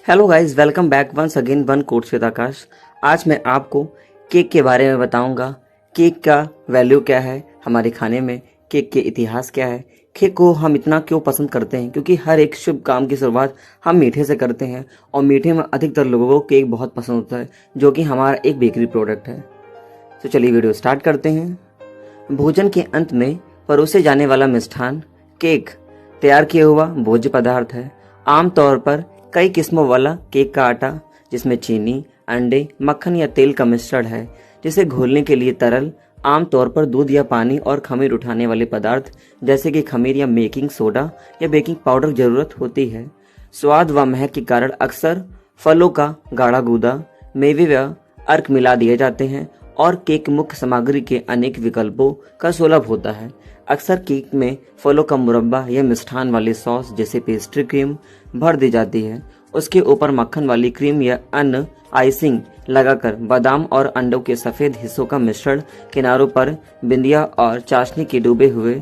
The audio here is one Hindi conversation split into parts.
Hello guys, welcome back once again one course with Aakash. आज मैं आपको केक के बारे में बताऊंगा। केक का वैल्यू क्या है हमारे खाने में, केक के इतिहास क्या है, केक को हम इतना क्यों पसंद करते हैं, क्योंकि हर एक शुभ काम की शुरुआत हम मीठे से करते हैं और मीठे में अधिकतर लोगों को केक बहुत पसंद होता है, जो कि हमारा एक बेकरी प्रोडक्ट है। तो चलिए वीडियो स्टार्ट करते हैं। भोजन के अंत में परोसे जाने वाला मिष्ठान केक तैयार किया हुआ भोज्य पदार्थ है। आमतौर पर कई किस्मों वाला केक का आटा, जिसमें चीनी, अंडे, मक्खन या तेल का मिश्रण है, जिसे घोलने के लिए तरल आमतौर पर दूध या पानी और खमीर उठाने वाले पदार्थ जैसे कि खमीर या बेकिंग सोडा या बेकिंग पाउडर जरूरत होती है। स्वाद व महक के कारण अक्सर फलों का गाढ़ा गूदा, मेवे व अर्क मिला दिए जाते हैं और केक मुख्य सामग्री के अनेक विकल्पों का सुलभ होता है। अक्सर केक में फलों का मुरब्बा या मिष्ठान वाली सॉस जैसे पेस्ट्री क्रीम भर दी जाती है। उसके ऊपर मक्खन वाली क्रीम या अन्य आइसिंग लगाकर बादाम और अंडों के सफेद हिस्सों का मिश्रण किनारों पर बिंदिया और चाशनी के डूबे हुए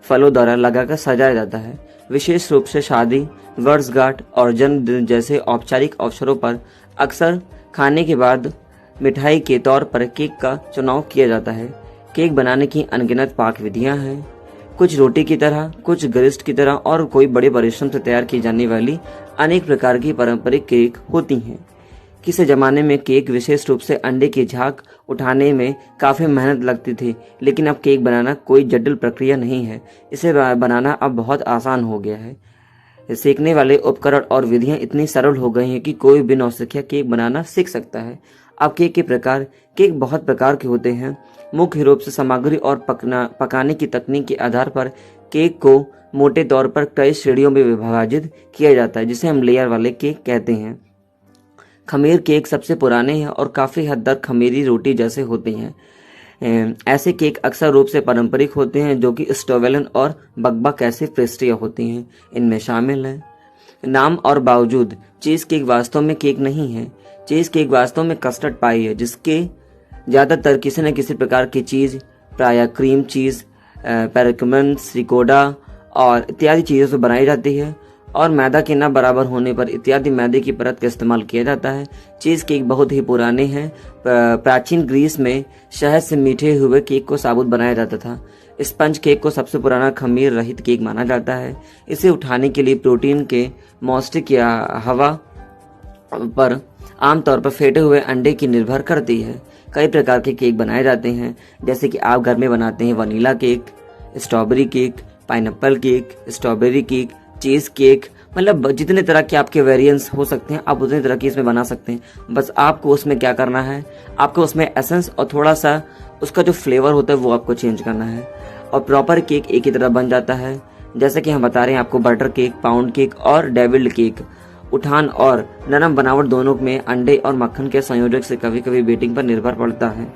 फलों द्वारा लगाकर सजाया जाता है। विशेष रूप से शादी, वर्षगांठ और जन्मदिन जैसे औपचारिक अवसरों पर अक्सर खाने के बाद मिठाई के तौर पर केक का चुनाव किया जाता है। केक बनाने की अनगिनत पाक विधियां हैं, कुछ रोटी की तरह, कुछ गरिस्ट की तरह और कोई बड़े परिश्रम से तैयार की जाने वाली अनेक प्रकार की पारंपरिक केक होती हैं। किसी जमाने में केक विशेष रूप से अंडे की झाग उठाने में काफी मेहनत लगती थी, लेकिन अब केक बनाना कोई जटिल प्रक्रिया नहीं है। इसे बनाना अब बहुत आसान हो गया है। सेकने वाले उपकरण और विधियां इतनी सरल हो गई हैं कि कोई भी नौसिखिया केक बनाना सीख सकता है। अब केक बहुत प्रकार के होते हैं। मुख्य रूप से सामग्री और पकाने की तकनीक के आधार पर केक को मोटे तौर पर कई श्रेणियों में विभाजित किया जाता है, जिसे हम लेयर वाले केक कहते हैं। खमीर केक सबसे पुराने हैं और काफी हद तक खमीरी रोटी जैसे होते हैं। ऐसे केक अक्सर रूप से पारंपरिक होते हैं, जो कि स्टोवेलन और बकबक ऐसी पेस्ट्रियां होती हैं। इनमें शामिल है नाम और बावजूद चीज केक वास्तव में केक नहीं है। चीज केक वास्तव में कस्टर्ड पाई है, जिसके ज्यादातर किसी न किसी प्रकार की चीज, प्रायः क्रीम चीज, पेरिकमेंट्स, रिकोडा और इत्यादि चीजों से बनाई जाती है और मैदा के न बराबर होने पर इत्यादि मैदे की परत का इस्तेमाल किया जाता है। चीज केक बहुत ही पुराने हैं। प्राचीन ग्रीस में शहद से मीठे हुए केक को साबुत बनाया जाता था। स्पंज केक को सबसे पुराना खमीर रहित केक माना जाता है। इसे उठाने के लिए प्रोटीन के मॉस्टिक या हवा पर आमतौर पर फेंटे हुए अंडे की निर्भर करती है। कई प्रकार के केक बनाए जाते हैं, जैसे कि आप घर में बनाते हैं vanilla cake, strawberry cake, pineapple cake, strawberry cake, cheese cake, मतलब जितने तरह के आपके वेरिएंट्स हो सकते हैं आप उतने तरह के इसमें बना सकते हैं। बस आपको उसमें क्या करना है, आपको उसमें एसेंस और थोड़ा सा उसका जो फ्लेवर होता है वो आपको चेंज करना है और प्रॉपर केक एक ही तरह बन जाता है। जैसे कि हम बता रहे हैं आपको बटर केक, पाउंड केक और डेविल्ड केक। उठान और नरम बनावट दोनों में अंडे और मक्खन के संयोजक से कभी कभी बेटिंग पर निर्भर पड़ता है।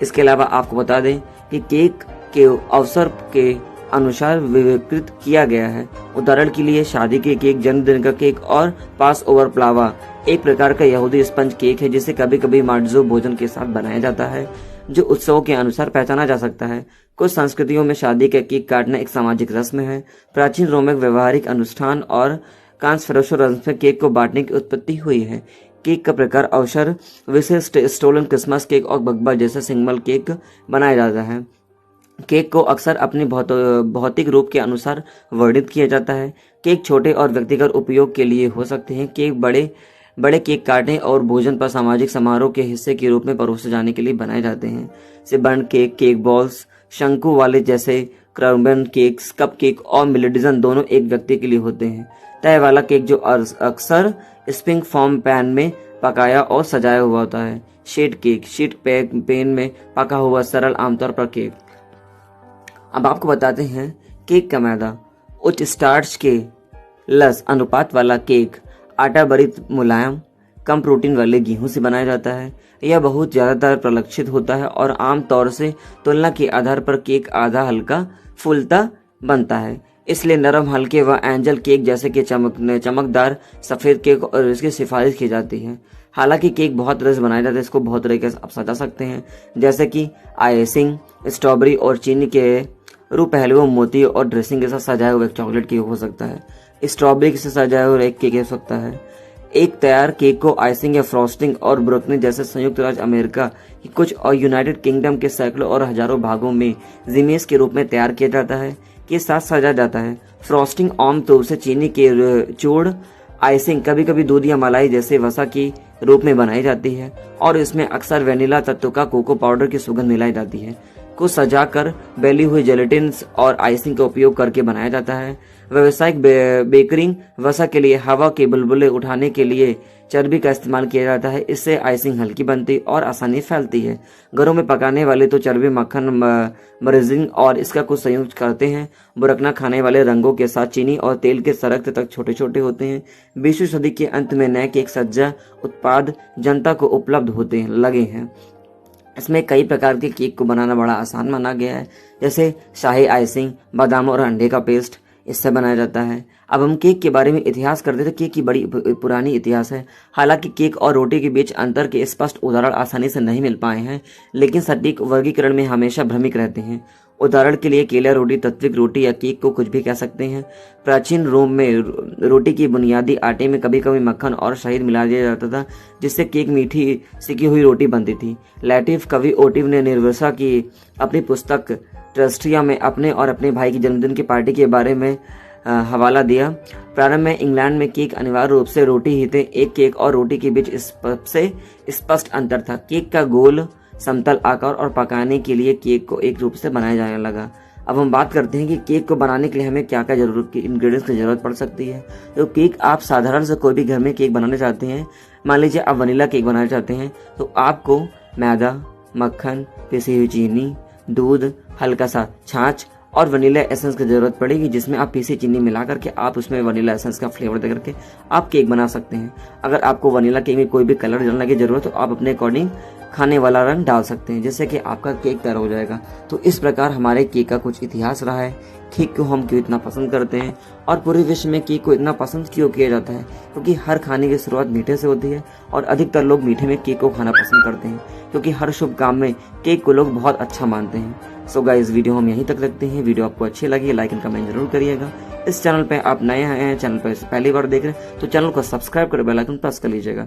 इसके अलावा आपको बता दें कि केक के अवसर के अनुसार विकृत किया गया है। उदाहरण के लिए शादी के केक, जन्मदिन का केक और पास ओवर प्लावा एक प्रकार का यहूदी स्पंज केक है, जिसे कभी कभी मार्जो भोजन के साथ बनाया जाता है, जो उत्सवों के अनुसार पहचाना जा सकता है। कुछ संस्कृतियों में शादी का केक काटना एक सामाजिक रस्म है। प्राचीन रोम में व्यवहारिक अनुष्ठान और कांस फरोशो रस्म में केक को बांटने की उत्पत्ति हुई है। केक का प्रकार अवसर विशिष्ट स्टोलन क्रिसमस केक और बकबा जैसा सिंगल केक बनाया जाता है। केक को अक्सर अपने भौतिक रूप के अनुसार वर्णित किया जाता है। केक छोटे और व्यक्तिगत उपयोग के लिए हो सकते हैं। केक बड़े केक काटने और भोजन पर सामाजिक समारोह के हिस्से के रूप में परोसे जाने के लिए बनाए जाते हैं। सिबर्न केक, केक बॉल्स, शंकु वाले जैसे क्रम्बन केक्स, कप केक और मिलेडिजन दोनों एक व्यक्ति के लिए होते हैं। तय वाला केक जो अक्सर स्प्रिंग फॉर्म पैन में पकाया और सजाया हुआ होता है। शीट केक, शीट पेन में पका हुआ सरल आमतौर पर केक। अब आपको बताते हैं केक का मैदा। उच्च स्टार्च के लस अनुपात वाला केक आटा भरित मुलायम कम प्रोटीन वाले गेहूं से बनाया जाता है। यह बहुत ज्यादातर प्रलक्षित होता है और आमतौर से तुलना के आधार पर केक आधा हल्का फूलता बनता है। इसलिए नरम, हल्के व एंजल केक जैसे कि चमकदार सफेद केक और इसकी सिफारिश की जाती है। हालांकि केक बहुत तरह से बनाया जाता है, इसको बहुत तरीके से आप सजा सकते हैं, जैसे कि आइसिंग, स्ट्रॉबेरी और चीनी के रू पहलुओं मोती और ड्रेसिंग के साथ सजाया हुआ एक चॉकलेट केक हो सकता है। स्ट्रॉबेरी से सजाया हुआ एक केक हो सकता है। एक तैयार केक को आइसिंग या फ्रॉस्टिंग और ब्रोकनी जैसे संयुक्त राज्य अमेरिका की कुछ और यूनाइटेड किंगडम के सैकड़ों और हजारों भागों में जिमेस के रूप में तैयार किया जाता है, के साथ सजा जाता है। फ्रॉस्टिंग आमतौर से चीनी के चूड़, आइसिंग कभी कभी दूध या मलाई जैसे वसा की रूप में बनाई जाती है और इसमें अक्सर वेनिला तत्व का कोको पाउडर की सुगंध मिलाई जाती है, को सजाकर बेली हुई जेलेटिन और आइसिंग का उपयोग करके बनाया जाता है। व्यावसायिक बेकरिंग वसा के लिए हवा के बुलबुले उठाने के लिए चर्बी का इस्तेमाल किया जाता है। इससे आइसिंग हल्की बनती और आसानी फैलती है। घरों में पकाने वाले तो चर्बी, मक्खन, मर्जिंग और इसका कुछ संयुक्त करते हैं। बुरकना खाने वाले रंगों के साथ चीनी और तेल के सरकते तक छोटे छोटे होते हैं। 20वीं सदी के अंत में नए केक सज्जा उत्पाद जनता को उपलब्ध होते लगे हैं। इसमें कई प्रकार के केक को बनाना बड़ा आसान माना गया है, जैसे शाही आइसिंग, बादाम और अंडे का पेस्ट, इससे बनाया जाता है। अब हम केक के बारे में इतिहास करते थे। केक की बड़ी पुरानी इतिहास है। हालांकि केक और रोटी के बीच अंतर के स्पष्ट उदाहरण आसानी से नहीं मिल पाए हैं, लेकिन सटीक वर्गीकरण में हमेशा भ्रमिक रहते हैं। उदाहरण के लिए केला रोटी, तत्विक रोटी या केक को कुछ भी कह सकते हैं। प्राचीन रोम में रोटी की बुनियादी आटे में कभी कभी मक्खन और शहद मिला दिया जाता था, जिससे केक मीठी सिकी हुई रोटी बनती थी। लैटिव कवि ओटिव ने निर्वसा की अपनी पुस्तक ट्रस्टिया में अपने और अपने भाई की जन्मदिन की पार्टी के बारे में हवाला दिया। प्रारंभ में इंग्लैंड में केक अनिवार्य रूप से रोटी ही थे। एक केक और रोटी के बीच सबसे स्पष्ट अंतर था केक का गोल समतल आकार और पकाने के लिए केक को एक रूप से बनाया जाने लगा। अब हम बात करते हैं कि केक को बनाने के लिए हमें क्या क्या इंग्रेडिएंट्स की जरूरत पड़ सकती है। तो केक आप साधारण से कोई भी घर में केक बनाना चाहते हैं, मान लीजिए आप वनीला केक बनाना चाहते हैं, तो आपको मैदा, मक्खन, पिसी हुई चीनी, दूध, हल्का सा छाछ और वनीला एसेंस की जरूरत पड़ेगी, जिसमें आप पीसी चीनी मिला करके आप उसमें वनीला एसेंस का फ्लेवर दे करके आप केक बना सकते हैं। अगर आपको वनीला केक में कोई भी कलर डालने की जरूरत हो तो आप अपने अकॉर्डिंग खाने वाला रंग डाल सकते हैं, जिससे कि आपका केक तैयार हो जाएगा। तो इस प्रकार हमारे केक का कुछ इतिहास रहा है। केक को हम क्यों इतना पसंद करते हैं और पूरे विश्व में केक को इतना पसंद क्यों किया जाता है, क्योंकि हर खाने की शुरुआत मीठे से होती है और अधिकतर लोग मीठे में केक को खाना पसंद करते हैं, क्योंकि हर शुभ काम में केक को लोग बहुत अच्छा मानते हैं। सो गाइस, वीडियो हम यहीं तक रखते हैं। वीडियो आपको अच्छी लगी लाइक एंड कमेंट जरूर करिएगा। इस चैनल पे आप नए हैं, चैनल पर पहली बार देख रहे हैं तो चैनल को सब्सक्राइब कर बेल आइकन प्रेस कर लीजिएगा।